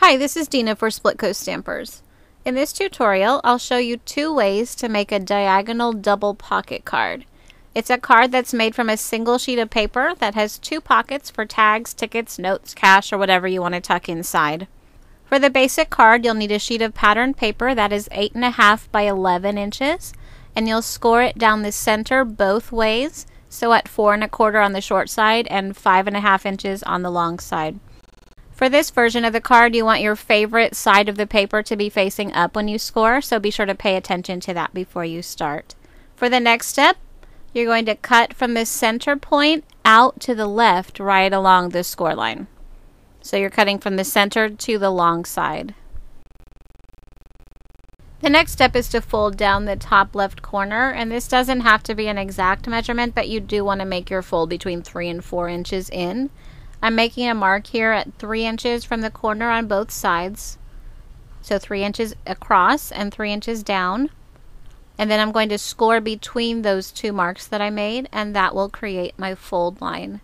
Hi, this is Dina for Splitcoaststampers. In this tutorial, I'll show you 2 ways to make a diagonal double pocket card. It's a card that's made from a single sheet of paper that has 2 pockets for tags, tickets, notes, cash, or whatever you want to tuck inside. For the basic card, you'll need a sheet of patterned paper that is 8.5 by 11 inches, and you'll score it down the center both ways, so at 4.25 on the short side and 5.5 inches on the long side. For this version of the card, you want your favorite side of the paper to be facing up when you score, so be sure to pay attention to that before you start. For the next step, you're going to cut from the center point out to the left right along the score line. So you're cutting from the center to the long side. The next step is to fold down the top left corner, and this doesn't have to be an exact measurement, but you do want to make your fold between 3 and 4 inches in. I'm making a mark here at 3 inches from the corner on both sides. So 3 inches across and 3 inches down. And then I'm going to score between those 2 marks that I made, and that will create my fold line.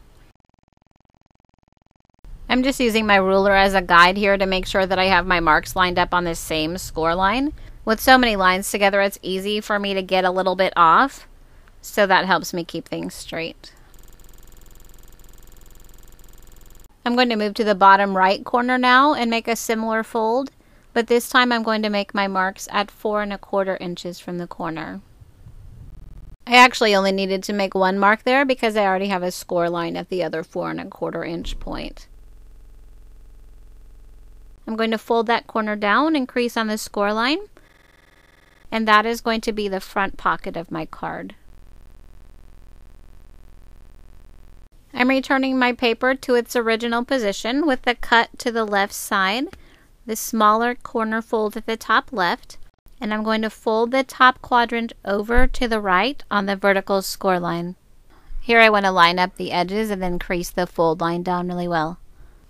I'm just using my ruler as a guide here to make sure that I have my marks lined up on the same score line. With so many lines together, it's easy for me to get a little bit off, so that helps me keep things straight. I'm going to move to the bottom right corner now and make a similar fold, but this time I'm going to make my marks at 4.25 inches from the corner. I actually only needed to make 1 mark there because I already have a score line at the other 4.25 inch point. I'm going to fold that corner down and crease on the score line, and that is going to be the front pocket of my card. I'm returning my paper to its original position with the cut to the left side, the smaller corner fold at the top left, and I'm going to fold the top quadrant over to the right on the vertical score line. Here I want to line up the edges and then crease the fold line down really well.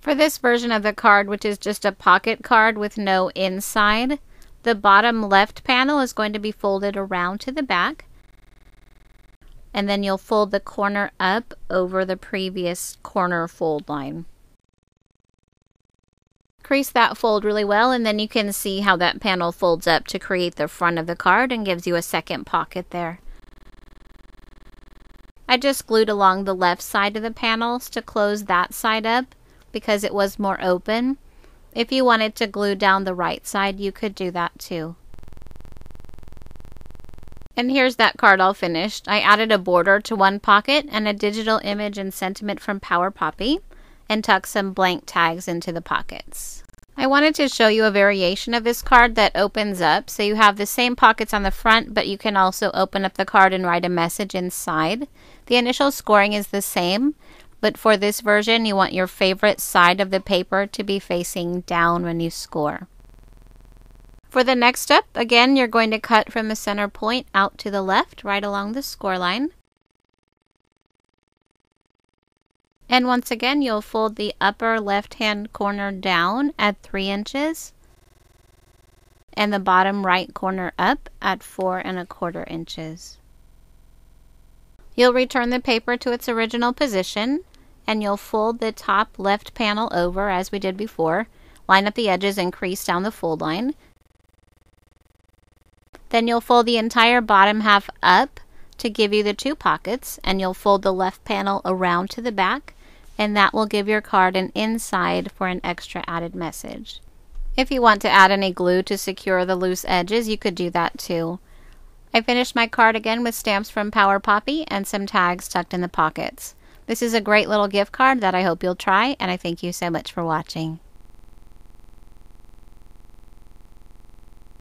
For this version of the card, which is just a pocket card with no inside, the bottom left panel is going to be folded around to the back, and then you'll fold the corner up over the previous corner fold line. Crease that fold really well, and then you can see how that panel folds up to create the front of the card and gives you a second pocket there. I just glued along the left side of the panels to close that side up because it was more open. If you wanted to glue down the right side, you could do that too. And here's that card all finished. I added a border to 1 pocket and a digital image and sentiment from Power Poppy, and tucked some blank tags into the pockets. I wanted to show you a variation of this card that opens up, so you have the same pockets on the front, but you can also open up the card and write a message inside. The initial scoring is the same, but for this version, you want your favorite side of the paper to be facing down when you score. For the next step, again, you're going to cut from the center point out to the left, right along the score line. And once again, you'll fold the upper left-hand corner down at 3 inches and the bottom right corner up at 4.25 inches. You'll return the paper to its original position, and you'll fold the top left panel over as we did before, line up the edges and crease down the fold line. Then you'll fold the entire bottom half up to give you the 2 pockets, and you'll fold the left panel around to the back, and that will give your card an inside for an extra added message. If you want to add any glue to secure the loose edges, you could do that too. I finished my card again with stamps from Power Poppy and some tags tucked in the pockets. This is a great little gift card that I hope you'll try, and I thank you so much for watching.